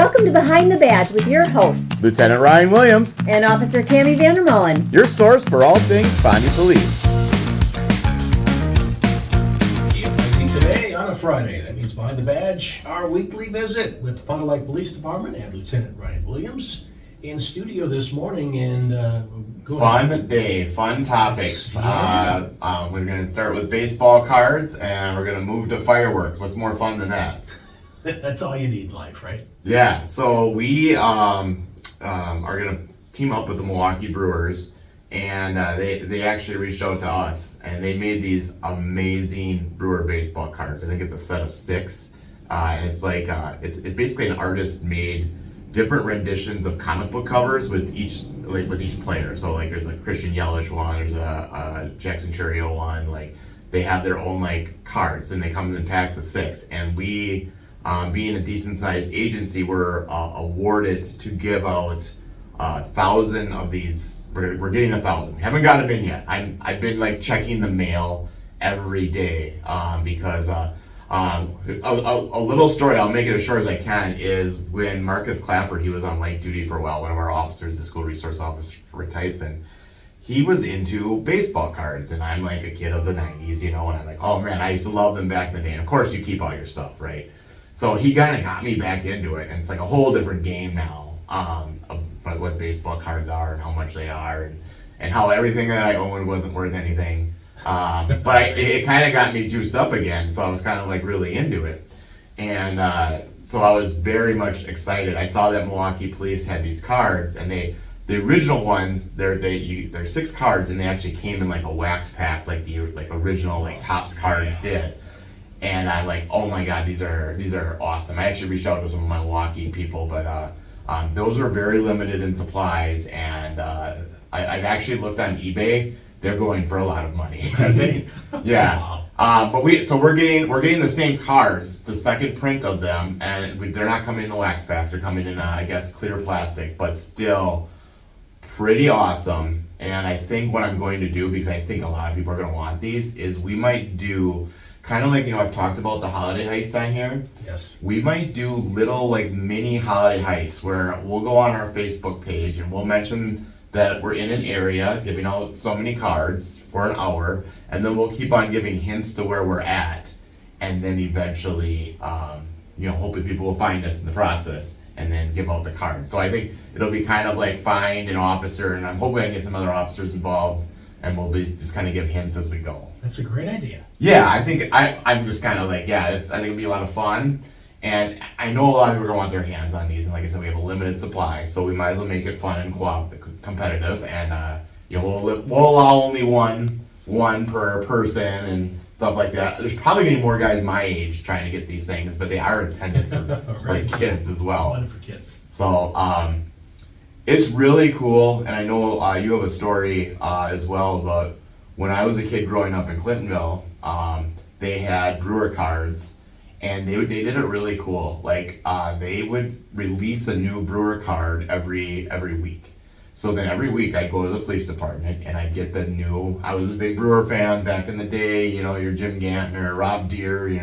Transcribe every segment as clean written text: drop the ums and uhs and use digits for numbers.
Welcome to Behind the Badge with your hosts, Lieutenant Ryan Williams, and Officer Cammie Vandermolen. your source for all things Spondy Police. Today on a Friday, that means Behind the Badge, our weekly visit with the Fond du Lac Police Department and Lieutenant Ryan Williams in studio this morning. And Fun day, fun topics. Yeah. We're going to start with baseball cards, and we're going to move to fireworks. What's more fun than that? That's all you need in life, right? Yeah, so we are going to team up with the Milwaukee Brewers, and they actually reached out to us, and they made these amazing Brewer Baseball Cards. I think it's a set of 6, and it's like it's basically an artist-made different renditions of comic book covers with each player. So like there's a Christian Yelich one, there's a Jackson Churio one. Like they have their own like cards, and they come in packs of 6, and we. Being a decent-sized agency, we're awarded to give out 1,000 of these. We're getting 1,000. We haven't got them in yet. I've been like checking the mail every day because a little story. I'll make it as short as I can. Is when Marcus Clapper, he was on light duty for a while. One of our officers, the school resource officer for Tyson. He was into baseball cards, and I'm like a kid of the 90s, and I'm like, oh man, I used to love them back in the day. And of course, you keep all your stuff, right? So he kind of got me back into it, and it's like a whole different game now of what baseball cards are and how much they are, and how everything that I owned wasn't worth anything. But it kind of got me juiced up again, so I was kind of like really into it. And so I was very much excited. I saw that Milwaukee Police had these cards, and the original ones, they're 6 cards, and they actually came in like a wax pack, like the original like Topps cards did. And I'm like, oh my God, these are awesome. I actually reached out to some of my Milwaukee people, but those are very limited in supplies, and I've actually looked on eBay. They're going for a lot of money. Yeah. Wow. But we're getting the same cards. It's the second print of them, and they're not coming in the wax packs. They're coming in, I guess, clear plastic, but still pretty awesome. And I think what I'm going to do, because I think a lot of people are going to want these, is we might do kind of like, I've talked about the holiday heist on here. Yes. We might do little like mini holiday heists where we'll go on our Facebook page and we'll mention that we're in an area giving out so many cards for an hour, and then we'll keep on giving hints to where we're at, and then eventually, hopefully people will find us in the process and then give out the cards. So I think it'll be kind of like find an officer, and I'm hoping I can get some other officers involved, and we'll be just kind of give hints as we go. That's a great idea. Yeah, I think I'm just kind of like, I think it'll be a lot of fun, and I know a lot of people are gonna want their hands on these, and like I said, we have a limited supply, so we might as well make it fun and competitive, and we'll allow only one per person and stuff like that. There's probably gonna be more guys my age trying to get these things, but they are intended for Right. kids as well. One for kids. So it's really cool, and I know you have a story as well about when I was a kid growing up in Clintonville. They had brewer cards, and they did it really cool. Like they would release a new brewer card every week. So then every week I'd go to the police department and I'd get the new. I was a big Brewer fan back in the day. Your Jim Gantner, Rob Deere,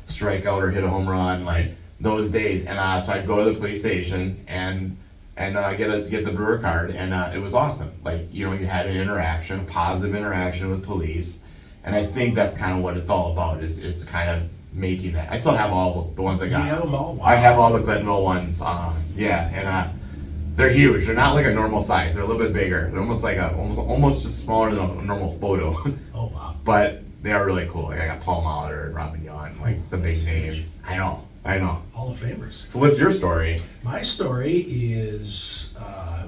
strike out or hit a home run, like those days. And so I'd go to the police station and get the brewer card, and it was awesome. Like you had an interaction, a positive interaction with police, and I think that's kind of what it's all about. Is kind of making that. I still have all the ones I got. You have them all? Wow. I have all the Clintonville ones. And they're huge. They're not like a normal size. They're a little bit bigger. They're almost like almost just smaller than a normal photo. Oh wow! But they are really cool. Like I got Paul Molitor and Robin Yon, like the big names. Huge. I know. Hall of Famers. So what's your story? My story is I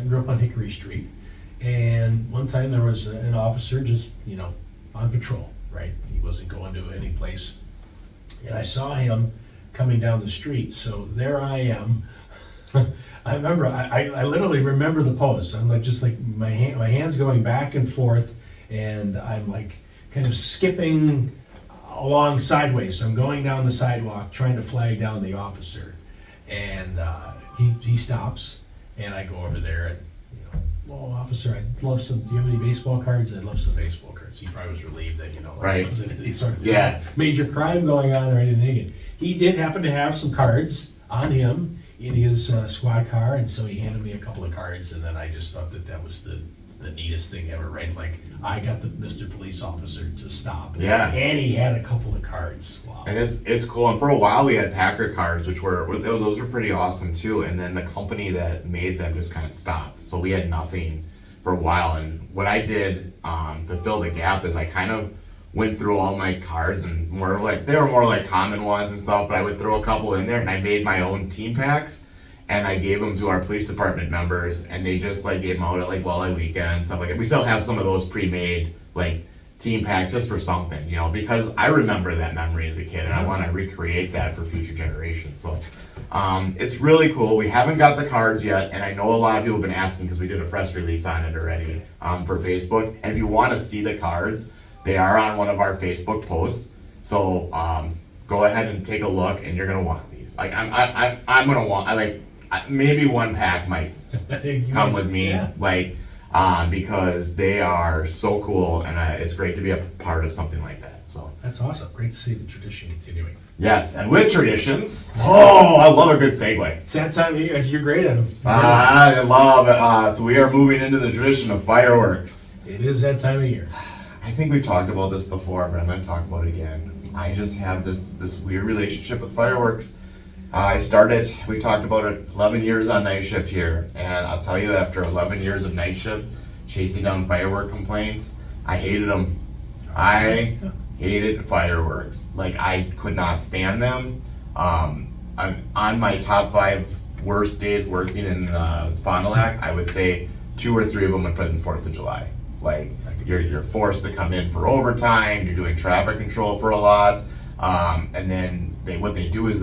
grew up on Hickory Street, and one time there was an officer just on patrol. Right, he wasn't going to any place, and I saw him coming down the street. So there I am. I remember. I literally remember the pose. I'm like my hands going back and forth, and I'm like kind of skipping along sideways. So I'm going down the sidewalk trying to flag down the officer, and he stops, and I go over there and well, officer, I'd love some. Do you have any baseball cards? I'd love some baseball cards. He probably was relieved that right. There wasn't any sort of major crime going on or anything. And he did happen to have some cards on him. in his squad car, and so he handed me a couple of cards, and then I just thought that was the neatest thing ever, right? Like, I got the Mr. Police Officer to stop. Yeah. And he had a couple of cards. Wow. And it's cool. And for a while we had Packer cards, which those were pretty awesome too. And then the company that made them just kind of stopped. So we had nothing for a while. And what I did to fill the gap is I kind of went through all my cards, and they were more like common ones and stuff, but I would throw a couple in there, and I made my own team packs. And I gave them to our police department members, and they just like gave them out at like wildlife weekend, stuff like that. We still have some of those pre-made like team packs just for something, because I remember that memory as a kid, and I want to recreate that for future generations. So it's really cool. We haven't got the cards yet, and I know a lot of people have been asking because we did a press release on it already for Facebook. And if you want to see the cards, they are on one of our Facebook posts. So go ahead and take a look, and you're gonna want these. Like I'm gonna want maybe one pack might come with me, because they are so cool, and it's great to be a part of something like that. So that's awesome. Great to see the tradition continuing. Yes, and with traditions, I love a good segue. It's that time of year. You're great at them. I love it. So we are moving into the tradition of fireworks. It is that time of year. I think we've talked about this before, but I'm going to talk about it again. I just have this weird relationship with fireworks. We talked about it, 11 years on night shift here, and I'll tell you, after 11 years of night shift, chasing down firework complaints, I hated them. I hated fireworks. Like, I could not stand them. On my top 5 worst days working in Fond du Lac, I would say 2 or 3 of them would put in 4th of July. Like, you're forced to come in for overtime, you're doing traffic control for a lot, and then what they do is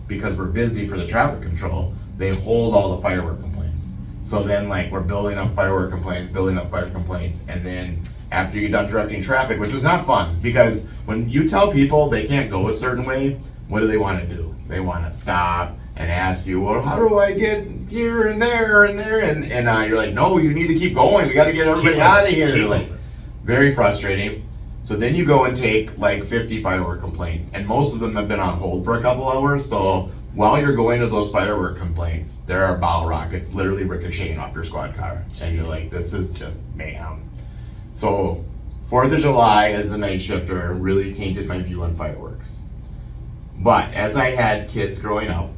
because we're busy for the traffic control, they hold all the firework complaints. So then we're building up firework complaints, and then after you're done directing traffic, which is not fun, because when you tell people they can't go a certain way, what do they want to do? They want to stop and ask you, well, how do I get here and there and there? And you're like, no, you need to keep going. We got to get everybody out of here. Very frustrating. So then you go and take 50 firework complaints, and most of them have been on hold for a couple hours. So while you're going to those firework complaints, there are bottle rockets literally ricocheting off your squad car. And you're like, this is just mayhem. So 4th of July as a night shifter really tainted my view on fireworks. But as I had kids growing up,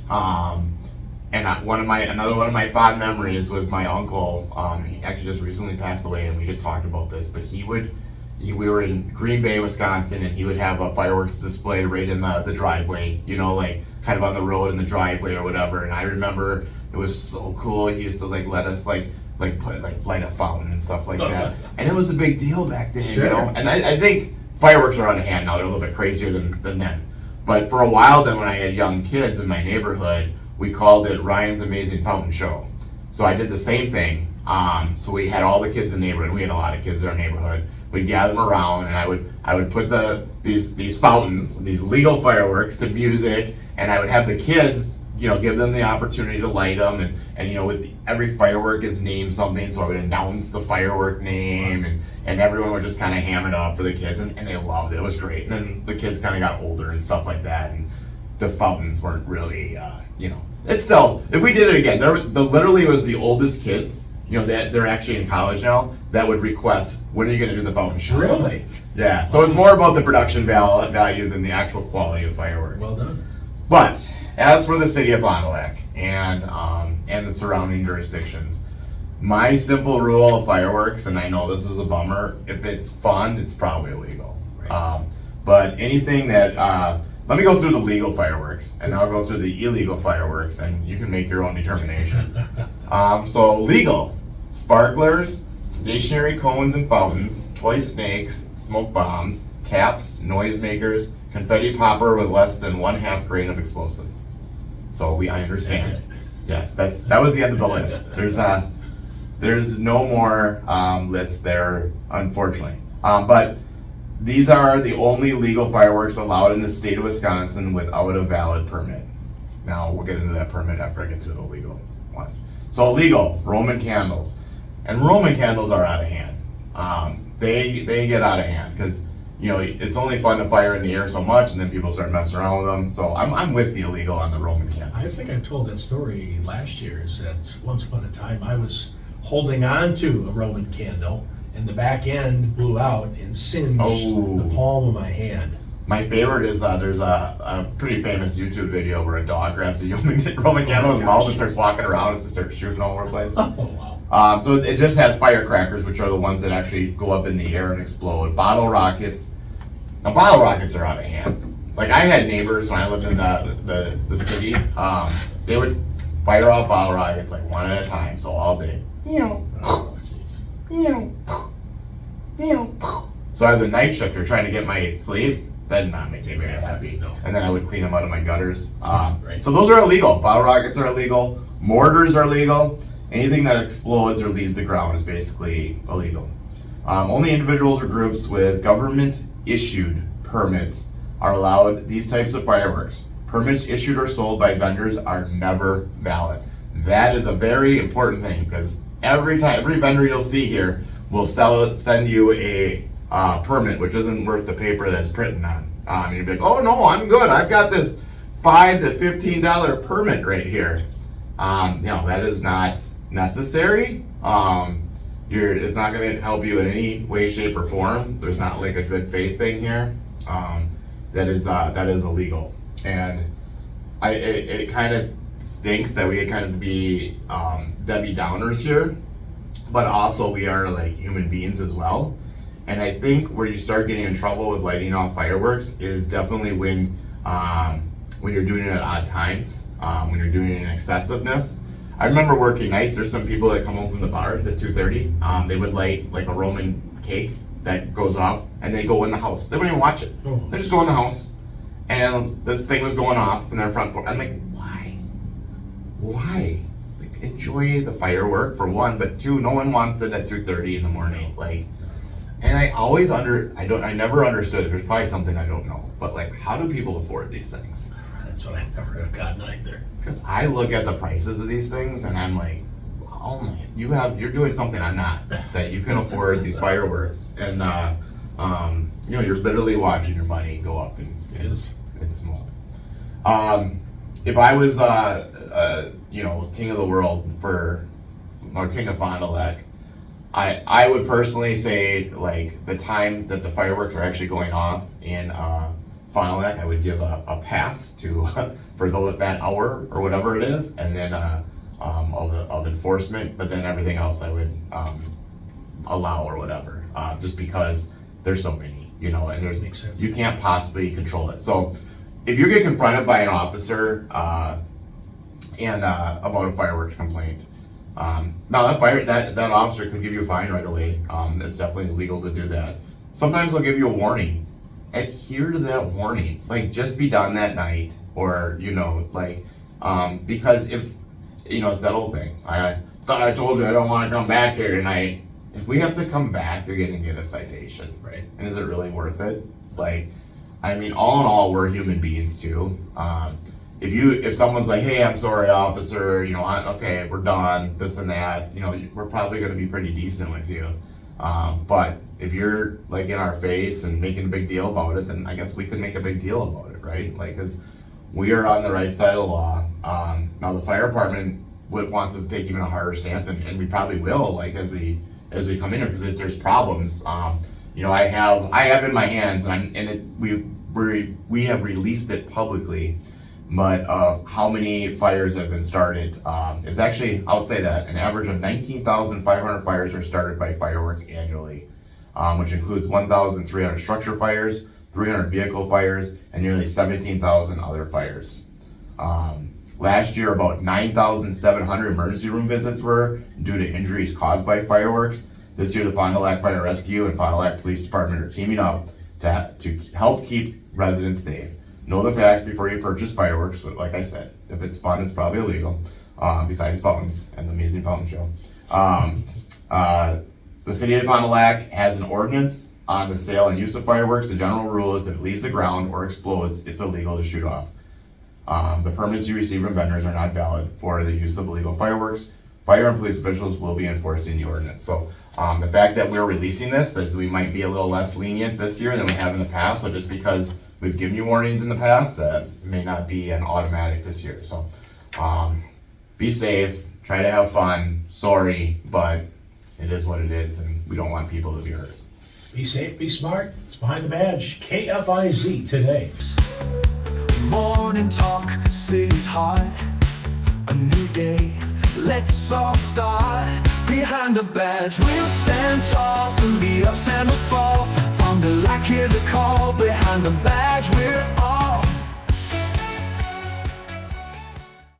and another one of my fond memories was my uncle. He actually just recently passed away, and we just talked about this. But we were in Green Bay, Wisconsin, and he would have a fireworks display right in the driveway, kind of on the road in the driveway or whatever. And I remember it was so cool. He used to let us light a fountain and stuff like that. And it was a big deal back then, Sure. And I think fireworks are out of hand now. They're a little bit crazier than then. But for a while then, when I had young kids in my neighborhood, we called it Ryan's Amazing Fountain Show. So I did the same thing. So we had all the kids in the neighborhood. We had a lot of kids in our neighborhood. We'd gather them around, and I would put these fountains, these legal fireworks, to music, and I would have the kids, give them the opportunity to light them, and with every firework is named something, so I would announce the firework name, and everyone would just kind of ham it up for the kids, and they loved it. It was great. And then the kids kind of got older and stuff like that, and the fountains weren't really, It's still, if we did it again, literally was the oldest kids, they're actually in college now, that would request, when are you going to do the fountain show? Really? Yeah, so it's more about the production value than the actual quality of fireworks. Well done. But as for the city of Fond du Lac and the surrounding jurisdictions, my simple rule of fireworks, and I know this is a bummer, if it's fun, it's probably illegal. Right. But anything that, let me go through the legal fireworks, and then I'll go through the illegal fireworks, and you can make your own determination. So legal, sparklers, stationary cones and fountains, toy snakes, smoke bombs, caps, noisemakers, confetti popper with less than 1/2 grain of explosive. So I understand. That's it. Yes, that was the end of the list. There's no more list there, unfortunately. But these are the only legal fireworks allowed in the state of Wisconsin without a valid permit. Now we'll get into that permit after I get to the legal one. So legal, Roman candles. And Roman candles are out of hand. They get out of hand because, it's only fun to fire in the air so much, and then people start messing around with them. So I'm with the illegal on the Roman candles. I think I told that story last year, is that once upon a time I was holding on to a Roman candle and the back end blew out and singed the palm of my hand. My favorite is there's a pretty famous YouTube video where a dog grabs a Roman candle in his mouth and starts walking around and starts shooting all over the place. Oh, wow. So it just has firecrackers, which are the ones that actually go up in the air and explode. Bottle rockets. Now, bottle rockets are out of hand. Like, I had neighbors when I lived in the city. They would fire off bottle rockets like one at a time, so all day. Oh, jeez. So as a night shifter trying to get my sleep, that did not make me very happy. No. And then I would clean them out of my gutters. Right. So those are illegal. Bottle rockets are illegal. Mortars are illegal. Anything that explodes or leaves the ground is basically illegal. Only individuals or groups with government-issued permits are allowed these types of fireworks. Permits issued or sold by vendors are never valid. That is a very important thing, because every vendor you'll see here will send you a permit which isn't worth the paper that's printed on. You'll be like, oh no, I'm good. I've got this $5 to $15 permit right here. That is not necessary. It's not going to help you in any way, shape, or form. There's not like a good faith thing here. That is illegal, and it kind of stinks that we kind of be Debbie Downers here, but also we are like human beings as well. And I think where you start getting in trouble with lighting off fireworks is definitely when you're doing it at odd times, when you're doing it in excessiveness. I remember working nights. There's some people that come home from the bars at 2:30. They would light like a Roman cake that goes off, and they go in the house. They don't even watch it. Oh. They just go in the house, and this thing was going off in their front porch. I'm like, why? Why? Like, enjoy the firework for one, but two, no one wants it at 2:30 in the morning. Like, and I never understood it. There's probably something I don't know, but like, how do people afford these things? That's what I never have gotten either. Because I look at the prices of these things and I'm like, oh man, you're doing something I'm not, that you can afford these fireworks, and you're literally watching your money go up and it's small. If I was king of the world or king of Fond du Lac, I would personally say, like, the time that the fireworks are actually going off in Fond du Lac, I would give a pass for that hour or whatever it is, and then of enforcement. But then everything else I would allow or whatever, just because there's so many, and you can't possibly control it. So if you get confronted by an officer and about a fireworks complaint, now that officer could give you a fine right away. It's definitely illegal to do that. Sometimes they'll give you a warning. Adhere to that warning. Like, just be done that night, or because if it's that old thing. I thought I told you I don't want to come back here tonight. If we have to come back, you're gonna get a citation, right? And is it really worth it? Like, I mean, all in all, we're human beings too. If someone's like, hey, I'm sorry, officer, okay, we're done, this and that, we're probably going to be pretty decent with you. But if you're like in our face and making a big deal about it, then I guess we could make a big deal about it, right? Like, because we are on the right side of the law. Now the fire department wants us to take even a harder stance, and we probably will, like, as we come in here, because there's problems. I have in my hands, we have released it publicly, but how many fires have been started? It's actually, I'll say that, an average of 19,500 fires are started by fireworks annually, which includes 1,300 structure fires, 300 vehicle fires, and nearly 17,000 other fires. Last year, about 9,700 emergency room visits were due to injuries caused by fireworks. This year, the Fond du Lac Fire Rescue and Fond du Lac Police Department are teaming up to help keep residents safe. Know the facts before you purchase fireworks. But like I said, if it's fun, it's probably illegal, besides fountains and the amazing fountain show. The city of Fond du Lac has an ordinance on the sale and use of fireworks. The general rule is if it leaves the ground or explodes, it's illegal to shoot off. The permits you receive from vendors are not valid for the use of illegal fireworks. fire and police officials will be enforcing the ordinance. So the fact that we're releasing this is we might be a little less lenient this year than we have in the past. So just because we've given you warnings in the past, that may not be an automatic this year. So be safe, try to have fun. Sorry, but it is what it is, and we don't want people to be hurt. Be safe, be smart. It's Behind the Badge, KFIZ today. Morning talk, city's hot. A new day, let's all start. Behind the Badge, we'll stand tall through the ups and the fall. From the light, hear the call. Behind the Badge, we're